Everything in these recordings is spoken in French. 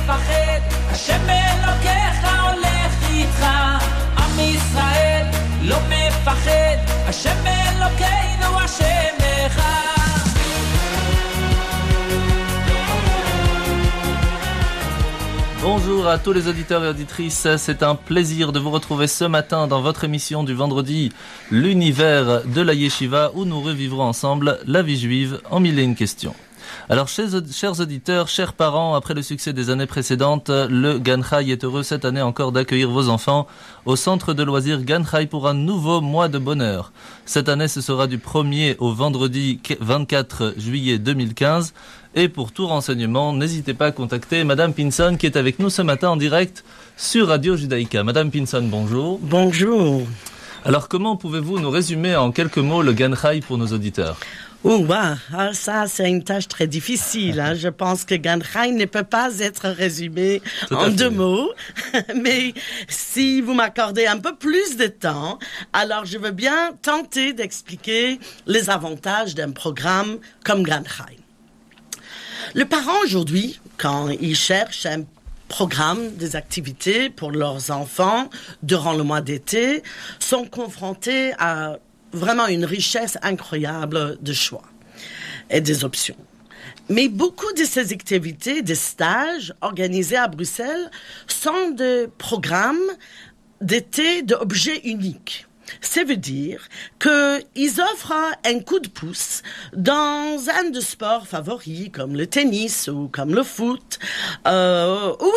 מפחד, השם אלוקיך הולך איתך. עם ישראל לא מפחד, השם אלוקינו השם אחד. Bonjour à tous les auditeurs et auditrices, c'est un plaisir de vous retrouver ce matin dans votre émission du vendredi, l'univers de la Yeshiva, où nous revivrons ensemble la vie juive en 1001 questions. Alors, chers auditeurs, chers parents, après le succès des années précédentes, le Gan Chai est heureux cette année encore d'accueillir vos enfants au centre de loisirs Gan Chai pour un nouveau mois de bonheur. Cette année, ce sera du 1er au vendredi 24 juillet 2015. Et pour tout renseignement, n'hésitez pas à contacter Madame Pinson qui est avec nous ce matin en direct sur Radio Judaïka. Madame Pinson, bonjour. Bonjour. Alors, comment pouvez-vous nous résumer en quelques mots le Gan Chai pour nos auditeurs? Ça, c'est une tâche très difficile. Je pense que Gan Chai ne peut pas être résumé en 2 mots. Mais si vous m'accordez un peu plus de temps, alors je veux bien tenter d'expliquer les avantages d'un programme comme Gan Chai. Le parent aujourd'hui, quand il cherche un programme des activités pour leurs enfants durant le mois d'été, sont confrontés à vraiment une richesse incroyable de choix et des options. Mais beaucoup de ces activités, des stages organisés à Bruxelles sont des programmes d'été d'objets uniques. Ça veut dire qu'ils offrent un coup de pouce dans un de sports favoris comme le tennis ou comme le foot ou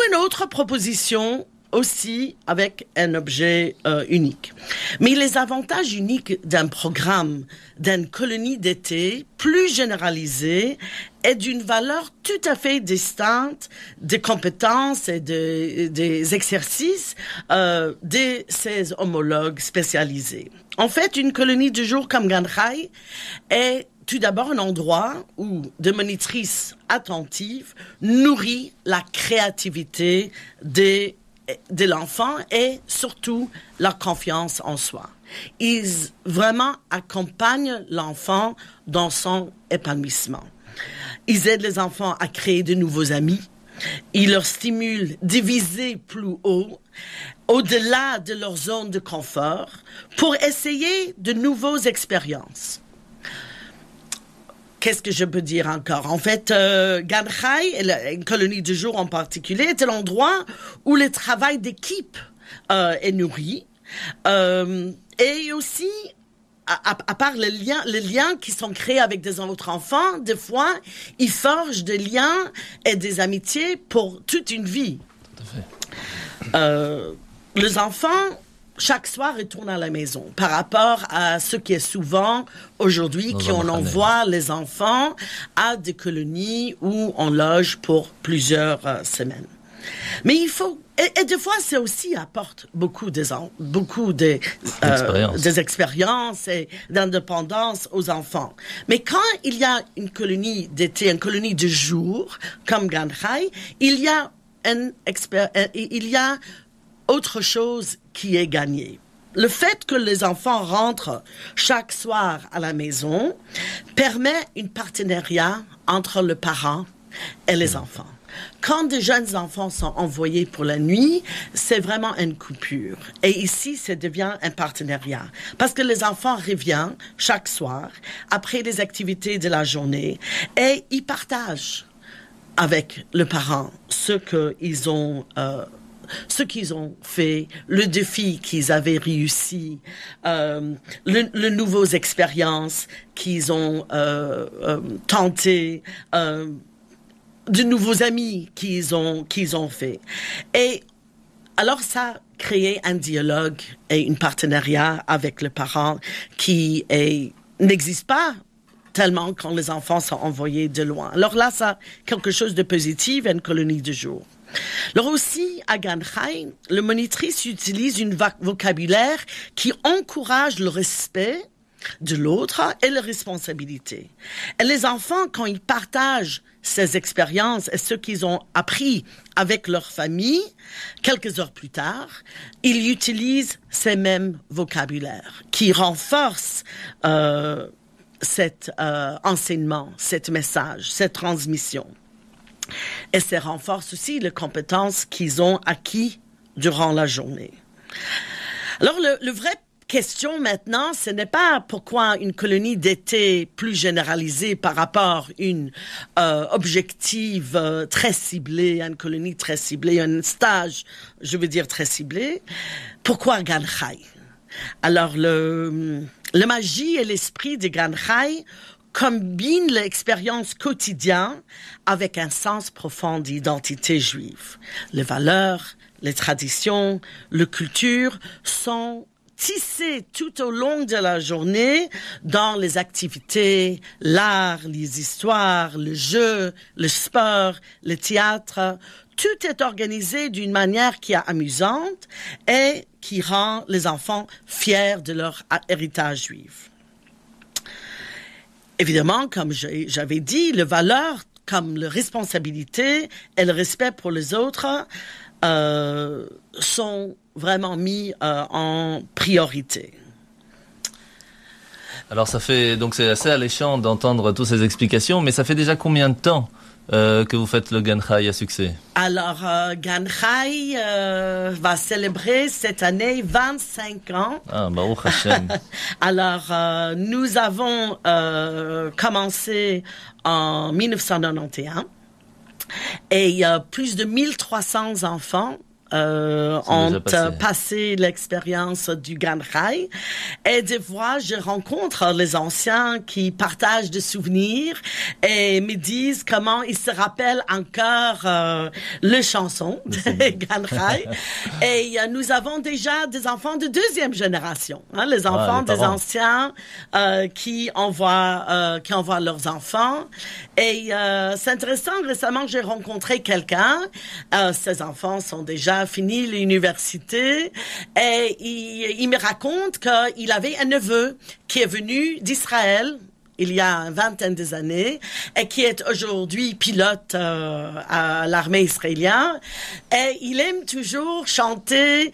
une autre proposition aussi avec un objet unique. Mais les avantages uniques d'un programme, d'une colonie d'été plus généralisée est d'une valeur tout à fait distincte des compétences et des exercices de ces homologues spécialisés. En fait, une colonie de jour comme Gan Chai est tout d'abord un endroit où des monitrices attentives nourrissent la créativité de l'enfant et surtout leur confiance en soi. Ils vraiment accompagnent l'enfant dans son épanouissement. Ils aident les enfants à créer de nouveaux amis. Ils leur stimulent de viser plus haut, au-delà de leur zone de confort, pour essayer de nouvelles expériences. Qu'est-ce que je peux dire encore? En fait, Gan Chai, une colonie de jour en particulier, est l'endroit où le travail d'équipe est nourri. Et aussi, à part les liens qui sont créés avec des autres enfants, des fois, ils forgent des liens et des amitiés pour toute une vie. Tout à fait. Les enfants, chaque soir, retournent à la maison. Par rapport à ce qui est souvent aujourd'hui, qu'on envoie les enfants à des colonies où on loge pour plusieurs semaines. Mais il faut... Et des fois, ça aussi apporte beaucoup des expériences et d'indépendance aux enfants. Mais quand il y a une colonie d'été, une colonie de jour, comme Gan Chai, il y a autre chose qui est gagnée. Le fait que les enfants rentrent chaque soir à la maison permet un partenariat entre le parent et les enfants. Quand des jeunes enfants sont envoyés pour la nuit, c'est vraiment une coupure. Et ici, ça devient un partenariat. Parce que les enfants reviennent chaque soir, après les activités de la journée, et ils partagent avec le parent ce qu'ils ont fait, le défi qu'ils avaient réussi, les nouvelles expériences qu'ils ont tentées, de nouveaux amis qu'ils ont fait. Et alors ça crée un dialogue et un partenariat avec le parent qui n'existe pas tellement quand les enfants sont envoyés de loin. Alors là, ça quelque chose de positif, une colonie de jour. Alors aussi, à Gan Chai, le monitrice utilise un vocabulaire qui encourage le respect de l'autre et la responsabilité. Et les enfants, quand ils partagent ces expériences et ce qu'ils ont appris avec leur famille, quelques heures plus tard, ils utilisent ces mêmes vocabulaires qui renforcent cet enseignement, cet message, cette transmission. Et ça renforce aussi les compétences qu'ils ont acquis durant la journée. Alors, le vrai question maintenant, ce n'est pas pourquoi une colonie d'été plus généralisée par rapport à une objectif très ciblé, une colonie très ciblée, un stage, je veux dire très ciblé. Pourquoi Gan Chai? Alors, la magie et l'esprit de Gan Chai combinent l'expérience quotidienne avec un sens profond d'identité juive. Les valeurs, les traditions, les cultures sont tissés tout au long de la journée dans les activités, l'art, les histoires, le jeu, le sport, le théâtre. Tout est organisé d'une manière qui est amusante et qui rend les enfants fiers de leur héritage juif. Évidemment, comme j'avais dit, les valeurs comme la responsabilité et le respect pour les autres sont vraiment mis en priorité. Alors c'est assez alléchant d'entendre toutes ces explications, mais ça fait déjà combien de temps que vous faites le Gan Chai à succès? Alors, Gan Chai va célébrer cette année 25 ans. Ah, Baruch Hashem. Alors, nous avons commencé en 1991 et il y a plus de 1300 enfants ont passé l'expérience du Gan Chai. Et des fois, je rencontre les anciens qui partagent des souvenirs et me disent comment ils se rappellent encore les chansons de Gan Chai. Et nous avons déjà des enfants de deuxième génération, les enfants des anciens qui envoient leurs enfants. Et c'est intéressant, récemment j'ai rencontré quelqu'un, ces enfants sont déjà fini l'université et il me raconte qu'il avait un neveu qui est venu d'Israël il y a une vingtaine d'années et qui est aujourd'hui pilote à l'armée israélienne. Et il aime toujours chanter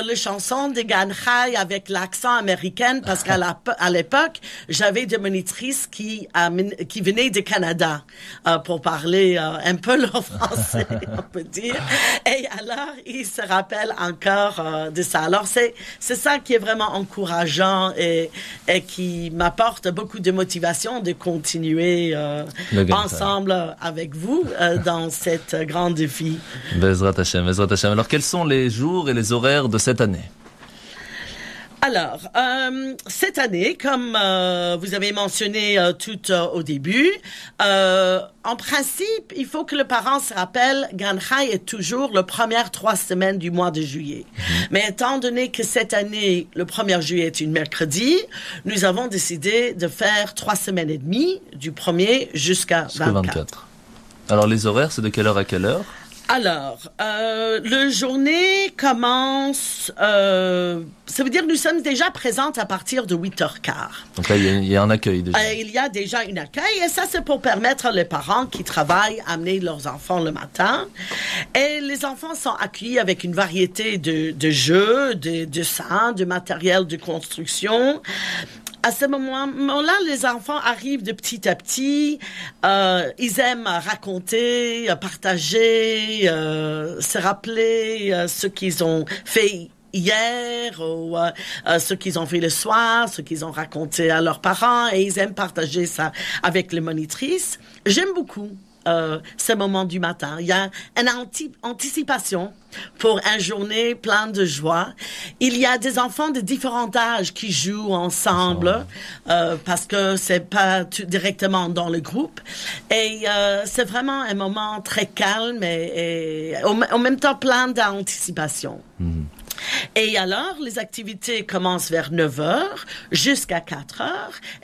les chansons de Gan Chai avec l'accent américain parce qu'à l'époque, j'avais des monitrices qui venaient du Canada pour parler un peu leur français, on peut dire. Et alors, il se rappelle encore de ça. Alors, c'est ça qui est vraiment encourageant et qui m'apporte beaucoup de motivation de continuer ensemble avec vous dans cet grand défi. Bezrat Hashem, Bezrat Hashem. Alors, quels sont les jours et les horaires de cette année? Alors, cette année, comme vous avez mentionné tout au début, en principe, il faut que le parent se rappelle, Gan Chai est toujours les premières 3 semaines du mois de juillet. Mais étant donné que cette année, le 1er juillet est une mercredi, nous avons décidé de faire 3 semaines et demie, du 1er jusqu'à 24. Alors, les horaires, c'est de quelle heure à quelle heure? Alors, la journée commence, ça veut dire que nous sommes déjà présentes à partir de 8h15. Donc là, il y a un accueil déjà. Il y a déjà un accueil et ça, c'est pour permettre les parents qui travaillent à amener leurs enfants le matin. Et les enfants sont accueillis avec une variété de jeux, de dessins, de matériel de construction. À ce moment-là, les enfants arrivent de petit à petit. Ils aiment raconter, partager, se rappeler ce qu'ils ont fait hier ou ce qu'ils ont fait le soir, ce qu'ils ont raconté à leurs parents. Et ils aiment partager ça avec les monitrices. J'aime beaucoup ce moment du matin. Il y a une anticipation pour une journée pleine de joie. Il y a des enfants de différents âges qui jouent ensemble parce que c'est pas directement dans le groupe. Et c'est vraiment un moment très calme et en même temps plein d'anticipation. Et alors, les activités commencent vers 9h jusqu'à 4h.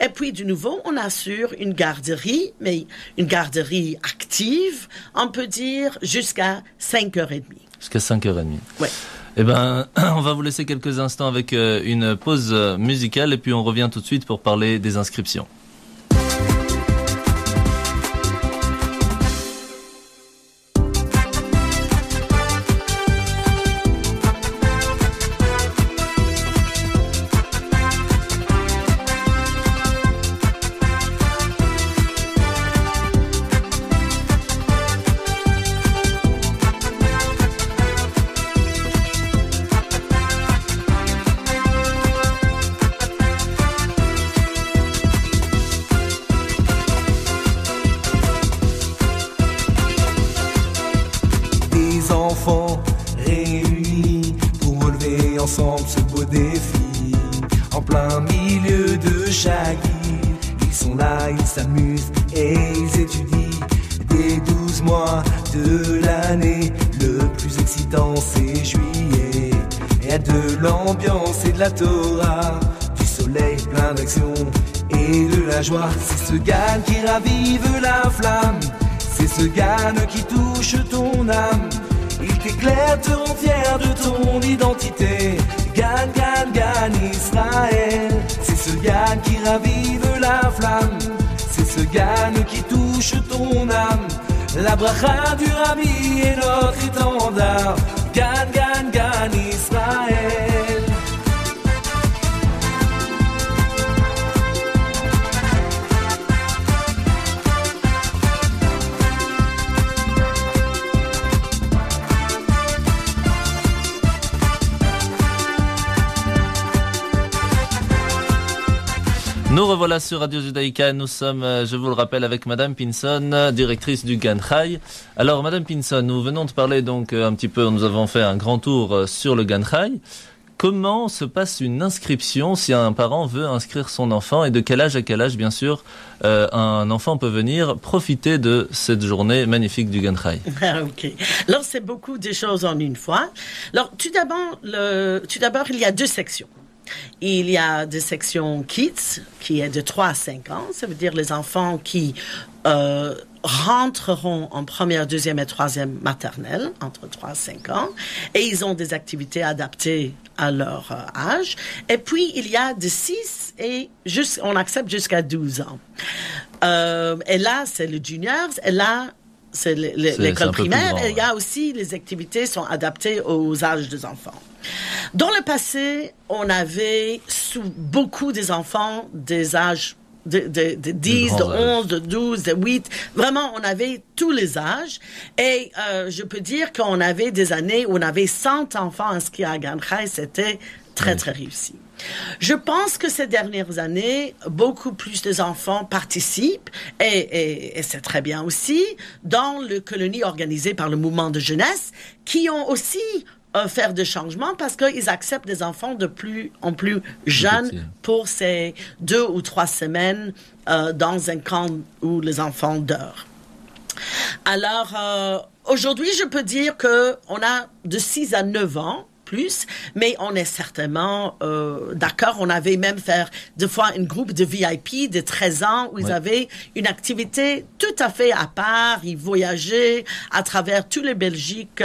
Et puis, de nouveau, on assure une garderie, mais une garderie active, on peut dire, jusqu'à 5h30. Jusqu'à 5h30. Oui. Eh ben, on va vous laisser quelques instants avec une pause musicale et puis on revient tout de suite pour parler des inscriptions. ensemble ce beau défi. En plein milieu de chaque île, ils sont là, ils s'amusent et ils étudient. Des 12 mois de l'année, le plus excitant c'est juillet. Il y a de l'ambiance et de la Torah, du soleil plein d'action et de la joie. C'est ce Gan qui ravive la flamme, c'est ce Gan qui touche ton âme. Il t'éclaire, te rend fier de ton identité. Gan, Gan, Gan Israël. C'est ce Gan qui ravive la flamme, c'est ce Gan qui touche ton âme. La bracha du Rabbi est notre étendard. Gan, Gan, Gan Israël. Nous revoilà sur Radio Judaïka. Nous sommes, je vous le rappelle, avec Madame Pinson, directrice du Gan Chai. Alors, Madame Pinson, nous venons de parler donc un petit peu, nous avons fait un grand tour sur le Gan Chai. Comment se passe une inscription si un parent veut inscrire son enfant et de quel âge à quel âge, bien sûr, un enfant peut venir profiter de cette journée magnifique du Gan Chai? Ok. Alors, c'est beaucoup de choses en une fois. Alors, tout d'abord, il y a deux sections. Il y a des sections kids, qui est de 3 à 5 ans. Ça veut dire les enfants qui rentreront en première, deuxième et troisième maternelle, entre 3 à 5 ans. Et ils ont des activités adaptées à leur âge. Et puis, il y a de 6 et on accepte jusqu'à 12 ans. Et là, c'est le juniors. Et là, c'est l'école primaire. Et il y a aussi, les activités sont adaptées aux âges des enfants. Dans le passé, on avait beaucoup des enfants des âges de 10, de 11, de 12, de 8. Vraiment, on avait tous les âges. Et je peux dire qu'on avait des années où on avait 100 enfants inscrits à Gan Chai. C'était très, très réussi. Je pense que ces dernières années, beaucoup plus d'enfants participent, et c'est très bien aussi, dans les colonies organisées par le mouvement de jeunesse, qui ont aussi faire des changements parce qu'ils acceptent des enfants de plus en plus jeunes pour ces 2 ou 3 semaines dans un camp où les enfants dorment. Alors, aujourd'hui, je peux dire qu'on a de 6 à 9 ans, plus, mais on est certainement d'accord. On avait même fait des fois un groupe de VIP de 13 ans où ils avaient une activité tout à fait à part. Ils voyageaient à travers toute la Belgique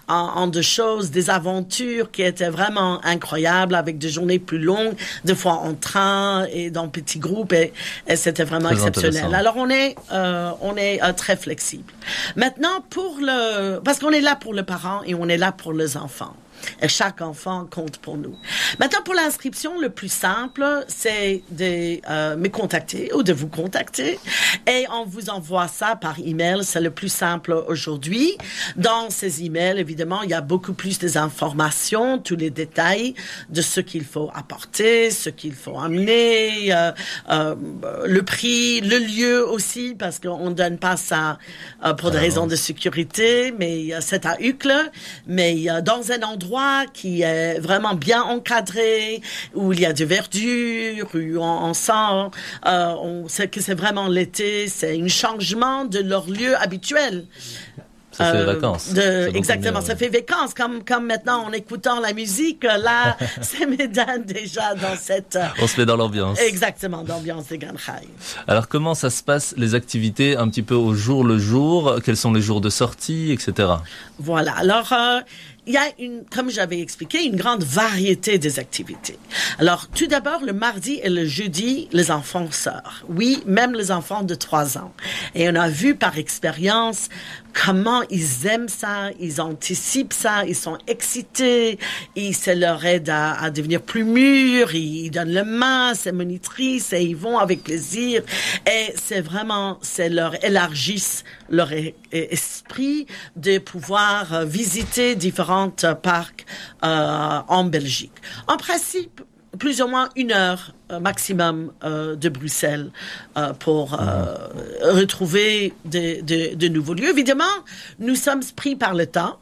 en de choses, des aventures qui étaient vraiment incroyables avec des journées plus longues, des fois en train et dans petits groupes et c'était vraiment très exceptionnel. Alors on est très flexible. Maintenant parce qu'on est là pour le parent et on est là pour les enfants. Et chaque enfant compte pour nous. Maintenant, pour l'inscription, le plus simple, c'est de me contacter ou de vous contacter. Et on vous envoie ça par email. C'est le plus simple aujourd'hui. Dans ces emails, évidemment, il y a beaucoup plus d'informations, tous les détails de ce qu'il faut apporter, ce qu'il faut amener, le prix, le lieu aussi, parce qu'on ne donne pas ça pour des raisons de sécurité, mais c'est à Uccle, mais dans un endroit qui est vraiment bien encadré, où il y a de verdure, où on sent sait que c'est vraiment l'été, c'est un changement de leur lieu habituel. Ça fait vacances. Exactement, ça fait vacances. Comme maintenant, en écoutant la musique, là, ça me donne déjà dans cette... On se met dans l'ambiance. Exactement, l'ambiance des Gan Chai. Alors, comment ça se passe, les activités, un petit peu au jour le jour? Quels sont les jours de sortie, etc.? Voilà, alors... il y a comme j'avais expliqué, une grande variété des activités. Alors, tout d'abord, le mardi et le jeudi, les enfants sortent. Oui, même les enfants de 3 ans. Et on a vu par expérience comment ils aiment ça, ils anticipent ça, ils sont excités, et ça leur aide à devenir plus mûrs, ils donnent le main, c'est monitrice, et ils vont avec plaisir. Et c'est leur élargissent leur esprit de pouvoir visiter différents parcs en Belgique. En principe, plus ou moins 1 heure maximum de Bruxelles pour retrouver de nouveaux lieux. Évidemment, nous sommes pris par le temps.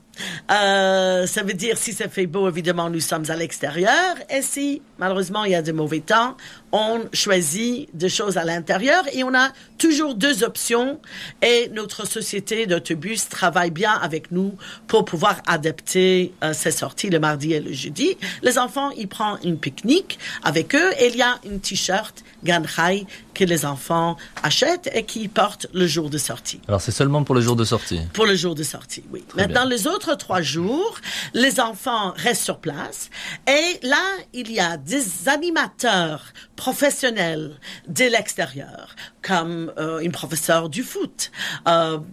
Ça veut dire, si ça fait beau, évidemment, nous sommes à l'extérieur. Et si, malheureusement, il y a de mauvais temps, on choisit des choses à l'intérieur et on a toujours deux options. Et notre société d'autobus travaille bien avec nous pour pouvoir adapter ces sorties le mardi et le jeudi. Les enfants, ils prennent une pique-nique avec eux et il y a une t-shirt Gan Chai que les enfants achètent et qu'ils portent le jour de sortie. Alors, c'est seulement pour le jour de sortie? Pour le jour de sortie, oui. Très Maintenant, bien. les autres 3 jours, les enfants restent sur place. Et là, il y a des animateurs professionnels de l'extérieur, comme une professeure du foot,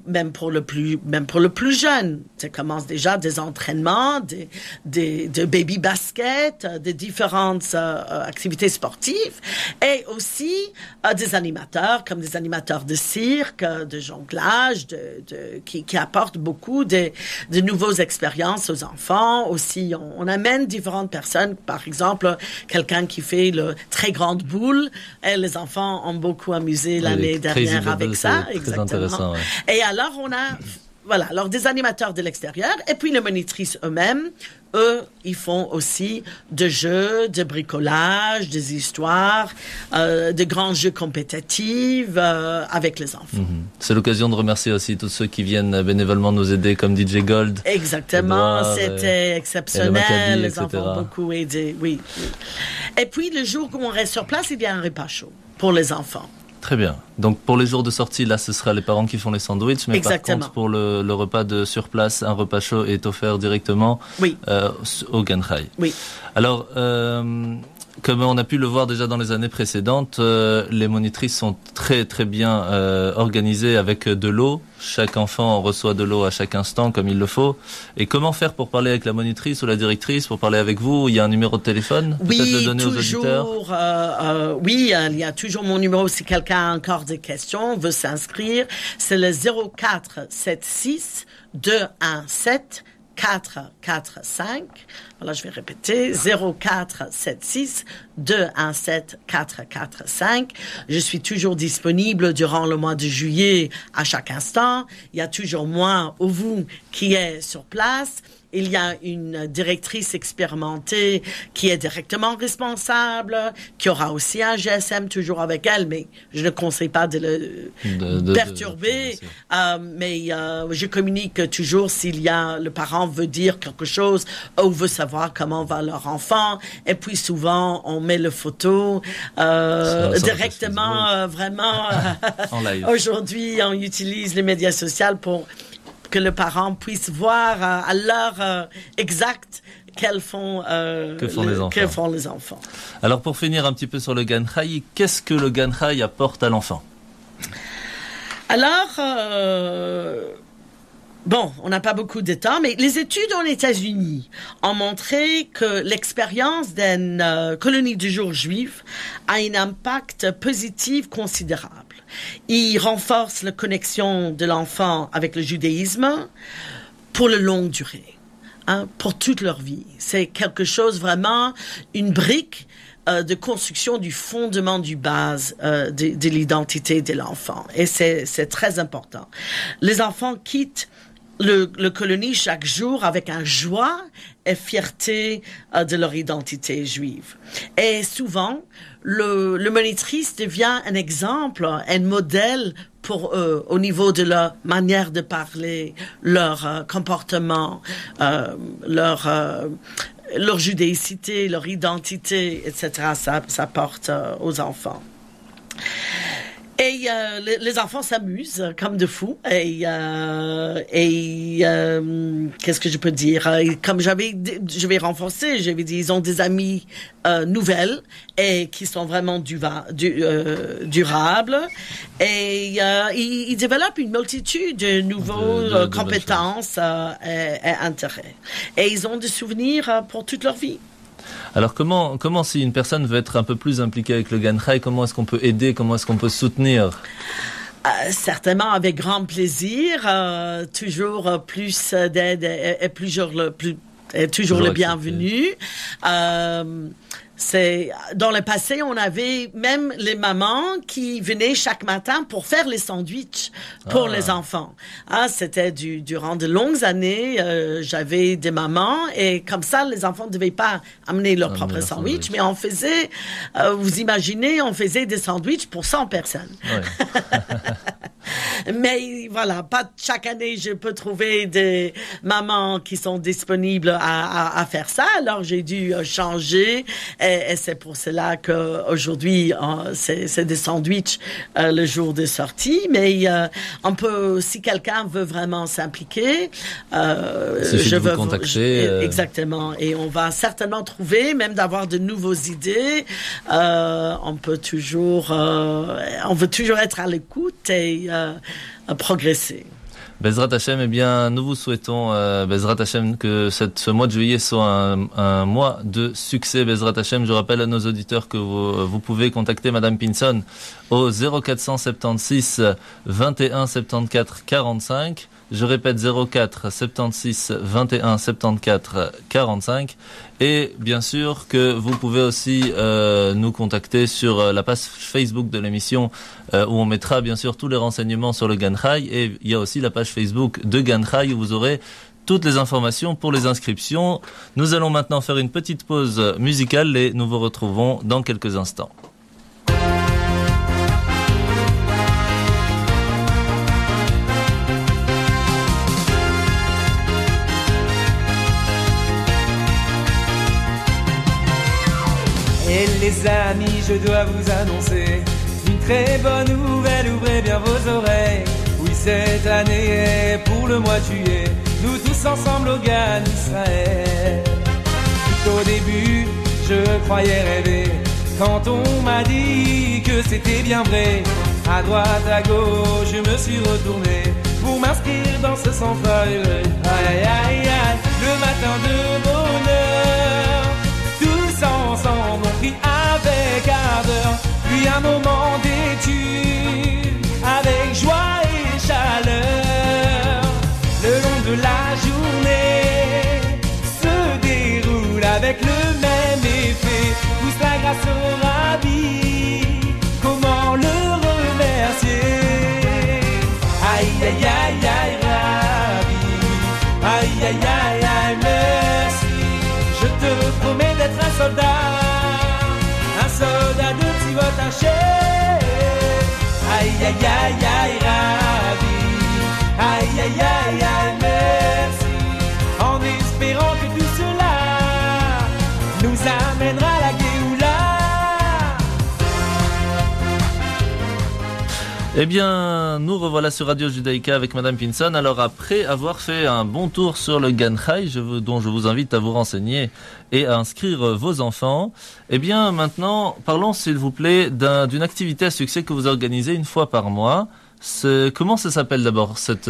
même pour le plus jeune. Ça commence déjà des entraînements, des baby basket, des différentes activités sportives, et aussi des animateurs, comme des animateurs de cirque, de jonglage, qui apportent beaucoup de nouvelles expériences aux enfants. Aussi, on amène différentes personnes, par exemple, quelqu'un qui fait le très grande boule, et les enfants ont beaucoup amusé l'année dernière avec ça. Très exactement. intéressant, ouais. Et alors, on a... Voilà, alors des animateurs de l'extérieur, et puis les monitrices eux-mêmes, eux, ils font aussi des jeux, de bricolage, des histoires, de grands jeux compétitifs avec les enfants. C'est l'occasion de remercier aussi tous ceux qui viennent bénévolement nous aider, comme DJ Gold. Exactement, Edouard, c'était exceptionnel, Maccabi, les etc. enfants ont beaucoup aidé, oui. Et puis, le jour où on reste sur place, il y a un repas chaud pour les enfants. Très bien. Donc pour les jours de sortie, là, ce sera les parents qui font les sandwichs, mais Exactement. par contre, pour le repas de sur place, un repas chaud est offert directement Oui. au Gan Chai. Oui. Alors, comme on a pu le voir déjà dans les années précédentes, les monitrices sont très très bien organisées avec de l'eau. Chaque enfant reçoit de l'eau à chaque instant comme il le faut. Et comment faire pour parler avec la monitrice ou la directrice, pour parler avec vous? Il y a un numéro de téléphone? Peut-être le donner aux auditeurs? Oui, il y a toujours mon numéro si quelqu'un a encore des questions, veut s'inscrire. C'est le 0476 217 445. Voilà, je vais répéter. 0476 217 445. Je suis toujours disponible durant le mois de juillet à chaque instant. Il y a toujours moi ou vous qui est sur place. Il y a une directrice expérimentée qui est directement responsable, qui aura aussi un GSM toujours avec elle, mais je ne conseille pas de le perturber. Mais je communique toujours s'il y a, le parent veut dire quelque chose ou veut savoir comment va leur enfant. Et puis souvent, on met le photo directement, vraiment. En live. Aujourd'hui, on utilise les médias sociaux pour que le parent puisse voir à l'heure exacte que font les enfants. Alors pour finir un petit peu sur le Gan Chai, qu'est-ce que le Gan Chai apporte à l'enfant? Alors, bon, on n'a pas beaucoup de temps, mais les études aux États-Unis ont montré que l'expérience d'une colonie de jour juive a un impact positif considérable. Il renforce la connexion de l'enfant avec le judaïsme pour la longue durée, pour toute leur vie. C'est quelque chose vraiment, une brique de construction du fondement du base de l'identité de l'enfant. Et c'est très important. Les enfants quittent le colonie chaque jour avec un joie et fierté de leur identité juive. Et souvent, le monitrice devient un exemple, un modèle pour eux au niveau de leur manière de parler, leur comportement, leur judéicité, leur identité, etc. Ça porte aux enfants. Et les enfants s'amusent comme de fous. Et qu'est-ce que je peux dire? Comme je vais renforcer, j'avais dit, ils ont des amis nouvelles et qui sont vraiment durables. Et ils développent une multitude de nouvelles compétences et intérêts. Et ils ont des souvenirs pour toute leur vie. Alors comment si une personne veut être un peu plus impliquée avec le Gan Chai, comment est-ce qu'on peut aider, comment est-ce qu'on peut soutenir? Certainement avec grand plaisir, toujours plus d'aide et toujours le bienvenu. Dans le passé, on avait même les mamans qui venaient chaque matin pour faire les sandwichs pour les enfants. C'était durant de longues années, j'avais des mamans et comme ça, les enfants ne devaient pas amener leur propre sandwich, mais on faisait, vous imaginez, on faisait des sandwichs pour 100 personnes. Ouais. Mais voilà, pas chaque année je peux trouver des mamans qui sont disponibles à faire ça. Alors j'ai dû changer et c'est pour cela qu'aujourd'hui c'est des sandwichs le jour de sortie. Mais on peut, si quelqu'un veut vraiment s'impliquer, je veux vous contacter. Exactement. Et on va certainement trouver, même d'avoir de nouvelles idées. On veut toujours être à l'écoute et progresser. Bezrat Hashem, eh bien, nous vous souhaitons, Bezrat Hashem, que ce mois de juillet soit un mois de succès. Bezrat Hashem, je rappelle à nos auditeurs que vous pouvez contacter Madame Pinson au 0476 21 74 45. Je répète 04 76 21 74 45. Et bien sûr que vous pouvez aussi nous contacter sur la page Facebook de l'émission où on mettra bien sûr tous les renseignements sur le Gan Chai. Et il y a aussi la page Facebook de Gan Chai où vous aurez toutes les informations pour les inscriptions. Nous allons maintenant faire une petite pause musicale et nous vous retrouvons dans quelques instants. Et les amis, je dois vous annoncer une très bonne nouvelle, ouvrez bien vos oreilles. Oui, cette année est pour le mois de juillet, nous tous ensemble au Gan Israël. Tout au début, je croyais rêver, quand on m'a dit que c'était bien vrai. À droite, à gauche, je me suis retourné pour m'inscrire dans ce centre heureux. Aïe, aïe, aïe, aïe, le matin de bonheur, tous ensemble on prie avec ardeur, puis un moment d'étude avec joie et chaleur. Le long de la journée se déroule avec le même effet, pousse la grâce au Rabbi, comment le remercier? Aïe aïe aïe aïe Rabbi, aïe aïe aïe aïe merci. Je te promets d'être un soldat de Tzivot Hashem. Aïe aïe aïe aïe Rabbi, aïe aïe aïe aïe merci. En espérant que tout cela nous amènera à la Géoula. Eh bien, nous revoilà sur Radio Judaïka avec Madame Pinson. Alors après avoir fait un bon tour sur le Gan Chai, dont je vous invite à vous renseigner et à inscrire vos enfants, eh bien maintenant, parlons s'il vous plaît d'une activité à succès que vous organisez une fois par mois. Comment ça s'appelle d'abord cette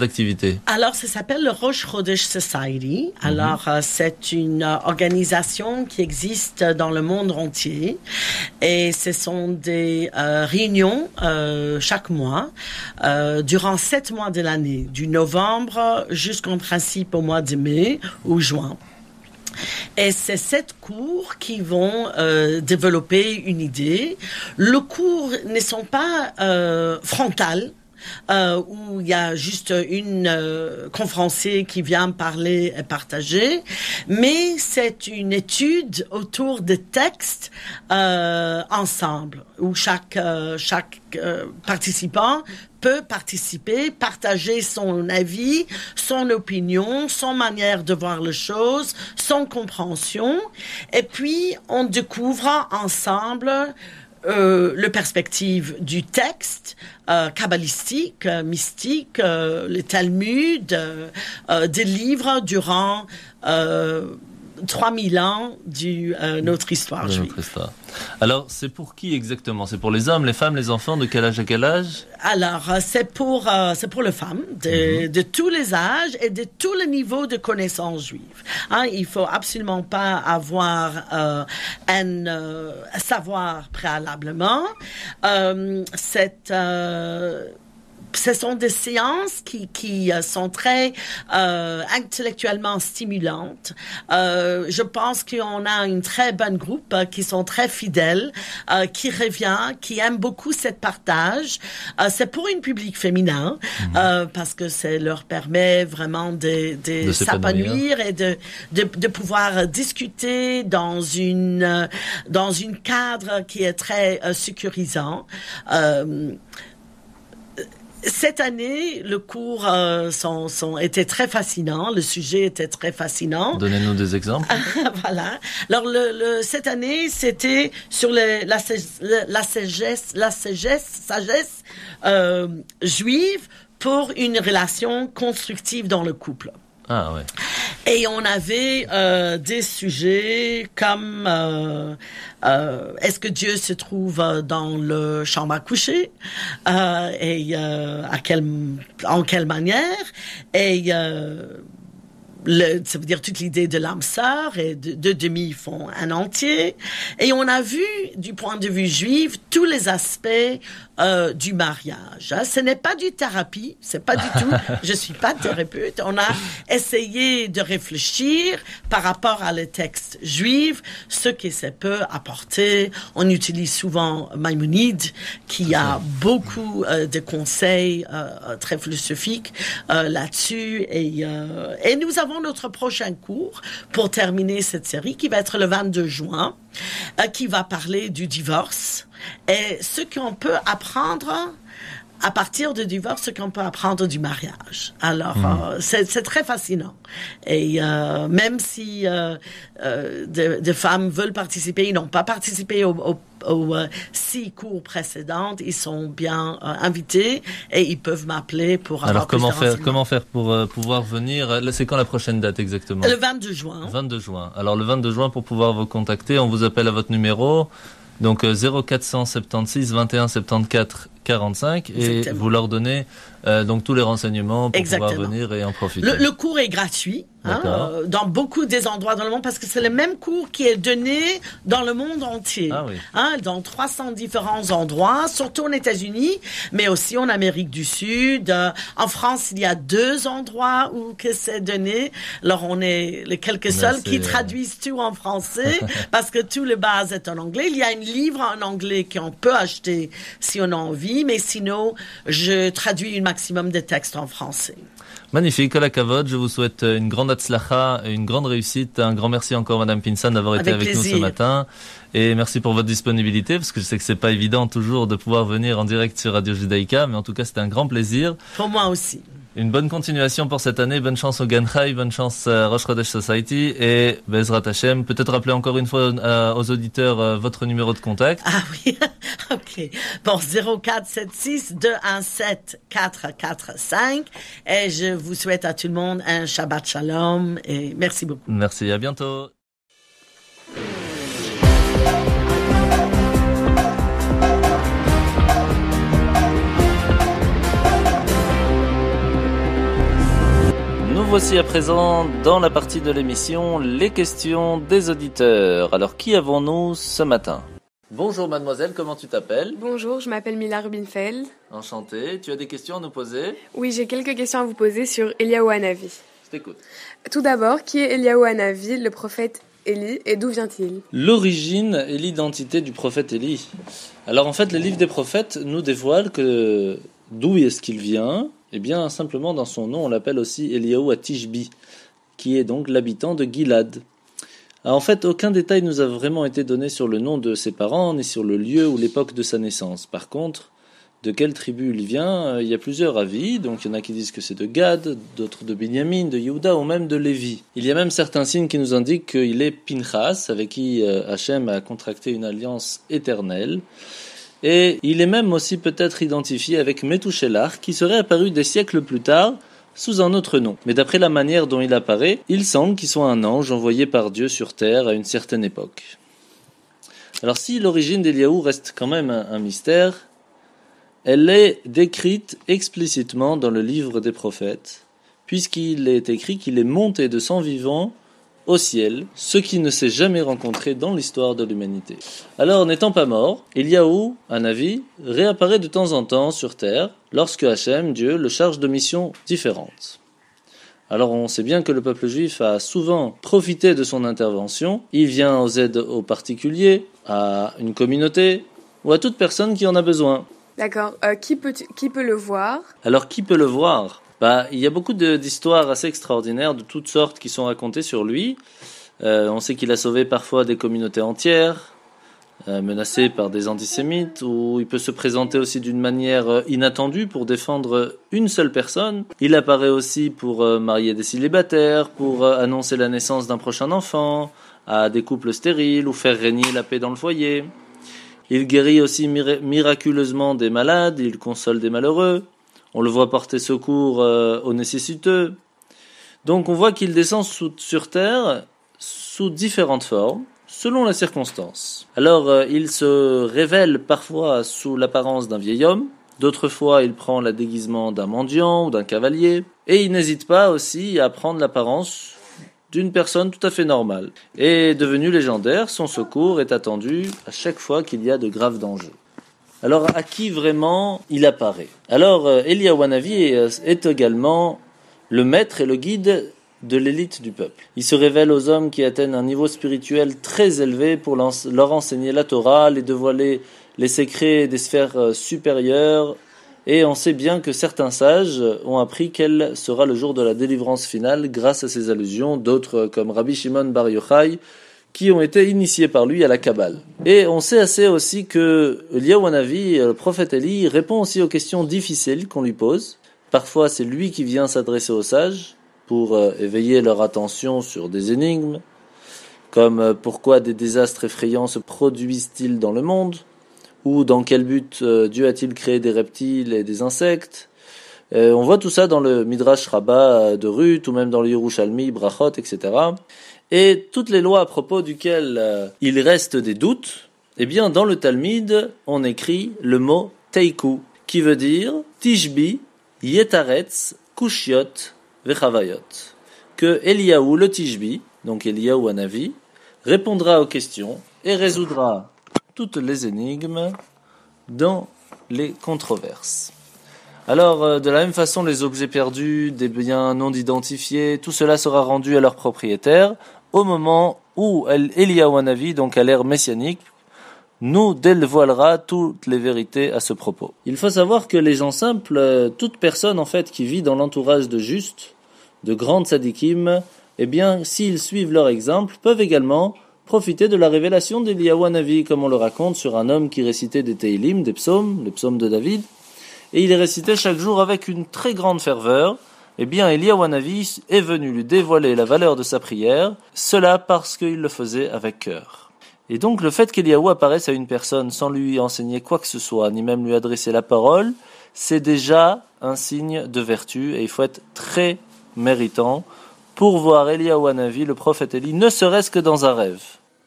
activité? Alors, ça s'appelle le Rosh Chodesh Society. Alors, c'est une organisation qui existe dans le monde entier. Et ce sont des réunions chaque mois, durant 7 mois de l'année, du novembre jusqu'en principe au mois de mai ou juin. Et c'est 7 cours qui vont développer une idée. Le cours ne sont pas frontales, où il y a juste une conférencier qui vient parler et partager, mais c'est une étude autour des textes ensemble, où chaque participant peut participer, partager son avis, son opinion, son manière de voir les choses, son compréhension, et puis on découvre ensemble le perspective du texte kabbalistique, mystique, le Talmud, des livres durant 3000 ans de notre histoire juive. Alors, c'est pour qui exactement? C'est pour les hommes, les femmes, les enfants? De quel âge à quel âge? Alors, c'est pour les femmes de tous les âges et de tous les niveaux de connaissances juives. Il faut absolument pas avoir un c'est ce sont des séances qui sont très intellectuellement stimulantes. Je pense qu'on a une très bonne groupe qui sont très fidèles, qui revient, qui aime beaucoup cette partage. C'est pour un public féminin parce que ça leur permet vraiment de s'épanouir et de pouvoir discuter dans une cadre qui est très sécurisant. Cette année, le cours était très fascinant. Le sujet était très fascinant. Donnez-nous des exemples. Voilà. Alors, cette année, c'était sur la sagesse juive pour une relation constructive dans le couple. Ah ouais. Et on avait des sujets comme est-ce que Dieu se trouve dans le chambre à coucher et en quelle manière, et ça veut dire toute l'idée de l'âme sœur et de demi font un entier. Et on a vu, du point de vue juif, tous les aspects du mariage. Ce n'est pas du thérapie, c'est pas du tout. Je suis pas thérapeute. On a essayé de réfléchir par rapport à les textes juifs, ce que ça peut apporter. On utilise souvent Maïmonide, qui a beaucoup de conseils très philosophiques là-dessus. Et nous avons notre prochain cours pour terminer cette série, qui va être le 22 juin, qui va parler du divorce et ce qu'on peut apprendre à partir du divorce, ce qu'on peut apprendre du mariage. Alors, c'est très fascinant. Et même si des femmes veulent participer, ils n'ont pas participé aux 6 cours précédents, ils sont bien invités et ils peuvent m'appeler pour avoir plus de renseignements. Comment faire pour pouvoir venir? C'est quand la prochaine date exactement? Le 22 juin. 22 juin. Alors le 22 juin, pour pouvoir vous contacter, on vous appelle à votre numéro. Donc 0476 21 74 45 et Exactement. vous leur donnez donc tous les renseignements pour Exactement. pouvoir venir et en profiter. Le cours est gratuit dans beaucoup des endroits dans le monde, parce que c'est le même cours qui est donné dans le monde entier. Ah oui. Dans 300 différents endroits, surtout aux États-Unis, mais aussi en Amérique du Sud. En France, il y a 2 endroits où que c'est donné. Alors on est les quelques seuls qui traduisent tout en français parce que tout le base est en anglais. Il y a un livre en anglais qu'on peut acheter si on a envie, mais sinon, je traduis un maximum de textes en français. Magnifique, à la Kavod, je vous souhaite une grande hatzlacha et une grande réussite. Un grand merci encore, Madame Pinsan, d'avoir été avec nous ce matin. Et merci pour votre disponibilité, parce que je sais que c'est pas évident toujours de pouvoir venir en direct sur Radio Judaïka, mais en tout cas, c'était un grand plaisir. Pour moi aussi. Une bonne continuation pour cette année, bonne chance au Gan Chai, bonne chance à Rosh Chodesh Society et Bezrat Hashem. Peut-être rappeler encore une fois aux auditeurs votre numéro de contact. Ah oui, ok. Bon, 0476 217 445. Et je vous souhaite à tout le monde un Shabbat Shalom et merci beaucoup. Merci, à bientôt. Nous voici à présent dans la partie de l'émission Les questions des auditeurs. Alors, qui avons-nous ce matin? Bonjour mademoiselle, comment tu t'appelles? Bonjour, je m'appelle Mila Rubinfeld. Enchanté, tu as des questions à nous poser? Oui, j'ai quelques questions à vous poser sur Eliyahu Hanavi. Je t'écoute. Tout d'abord, qui est Eliyahu Hanavi, le prophète Élie, et d'où vient-il? L'origine et l'identité du prophète Élie. Alors en fait, le livre des prophètes nous dévoile que d'où est-ce qu'il vient? Eh bien, simplement dans son nom, on l'appelle aussi Eliyahu Atishbi, qui est donc l'habitant de Gilad. Alors, en fait, aucun détail nous a vraiment été donné sur le nom de ses parents, ni sur le lieu ou l'époque de sa naissance. Par contre, de quelle tribu il vient, il y a plusieurs avis. Donc, il y en a qui disent que c'est de Gad, d'autres de Binyamin, de Yehuda ou même de Lévi. Il y a même certains signes qui nous indiquent qu'il est Pinchas, avec qui Hachem a contracté une alliance éternelle. Et il est même aussi peut-être identifié avec Methuselah, qui serait apparu des siècles plus tard, sous un autre nom. Mais d'après la manière dont il apparaît, il semble qu'il soit un ange envoyé par Dieu sur terre à une certaine époque. Alors si l'origine d'Eliyahu reste quand même un mystère, elle est décrite explicitement dans le livre des prophètes, puisqu'il est écrit qu'il est monté de sang vivant au ciel, ce qui ne s'est jamais rencontré dans l'histoire de l'humanité. Alors, n'étant pas mort, Eliyahu, Hanavi, réapparaît de temps en temps sur terre lorsque Hachem, Dieu, le charge de missions différentes. Alors on sait bien que le peuple juif a souvent profité de son intervention. Il vient aux aides aux particuliers, à une communauté ou à toute personne qui en a besoin. D'accord. Qui peut le voir? Alors qui peut le voir? Il y a beaucoup d'histoires assez extraordinaires de toutes sortes qui sont racontées sur lui. On sait qu'il a sauvé parfois des communautés entières, menacées par des antisémites, ou il peut se présenter aussi d'une manière inattendue pour défendre une seule personne. Il apparaît aussi pour marier des célibataires, pour annoncer la naissance d'un prochain enfant, à des couples stériles, ou faire régner la paix dans le foyer. Il guérit aussi miraculeusement des malades, il console des malheureux. On le voit porter secours aux nécessiteux. Donc on voit qu'il descend sur terre sous différentes formes, selon les circonstances. Alors il se révèle parfois sous l'apparence d'un vieil homme, d'autres fois il prend le déguisement d'un mendiant ou d'un cavalier, et il n'hésite pas aussi à prendre l'apparence d'une personne tout à fait normale. Et devenu légendaire, son secours est attendu à chaque fois qu'il y a de graves dangers. Alors, à qui vraiment il apparaît? Alors, Eliyahu Hanavi est également le maître et le guide de l'élite du peuple. Il se révèle aux hommes qui atteignent un niveau spirituel très élevé pour leur enseigner la Torah, les dévoiler les secrets des sphères supérieures. Et on sait bien que certains sages ont appris quel sera le jour de la délivrance finale grâce à ces allusions, d'autres comme Rabbi Shimon Bar Yochai, qui ont été initiés par lui à la Kabbale. Et on sait assez aussi que Eliyahu Hanavi, le prophète Élie, répond aussi aux questions difficiles qu'on lui pose. Parfois, c'est lui qui vient s'adresser aux sages pour éveiller leur attention sur des énigmes, comme pourquoi des désastres effrayants se produisent-ils dans le monde, ou dans quel but Dieu a-t-il créé des reptiles et des insectes. On voit tout ça dans le Midrash Rabbah de Ruth, ou même dans le Yerushalmi, Brachot, etc. Et toutes les lois à propos duquel il reste des doutes, eh bien dans le Talmud, on écrit le mot Teiku, qui veut dire Tishbi, Yetaretz, Kushiot, Vechavayot. Que Eliyahu le Tishbi, donc Eliyahu Hanavi, répondra aux questions et résoudra toutes les énigmes dans les controverses. Alors, de la même façon, les objets perdus, des biens non identifiés, tout cela sera rendu à leur propriétaire au moment où Eliyahu Hanavi, donc à l'ère messianique, nous dévoilera toutes les vérités à ce propos. Il faut savoir que les gens simples, toute personne en fait qui vit dans l'entourage de justes, de grandes tzadikim, eh bien, s'ils suivent leur exemple, peuvent également profiter de la révélation d'Eliyahu Hanavi, comme on le raconte sur un homme qui récitait des Teilim, des psaumes, les psaumes de David, et il les récitait chaque jour avec une très grande ferveur. Eh bien, Eliyahu Hanavi est venu lui dévoiler la valeur de sa prière, cela parce qu'il le faisait avec cœur. Et donc, le fait qu'Eliyahu apparaisse à une personne sans lui enseigner quoi que ce soit, ni même lui adresser la parole, c'est déjà un signe de vertu, et il faut être très méritant pour voir Eliyahu Hanavi, le prophète Élie, ne serait-ce que dans un rêve.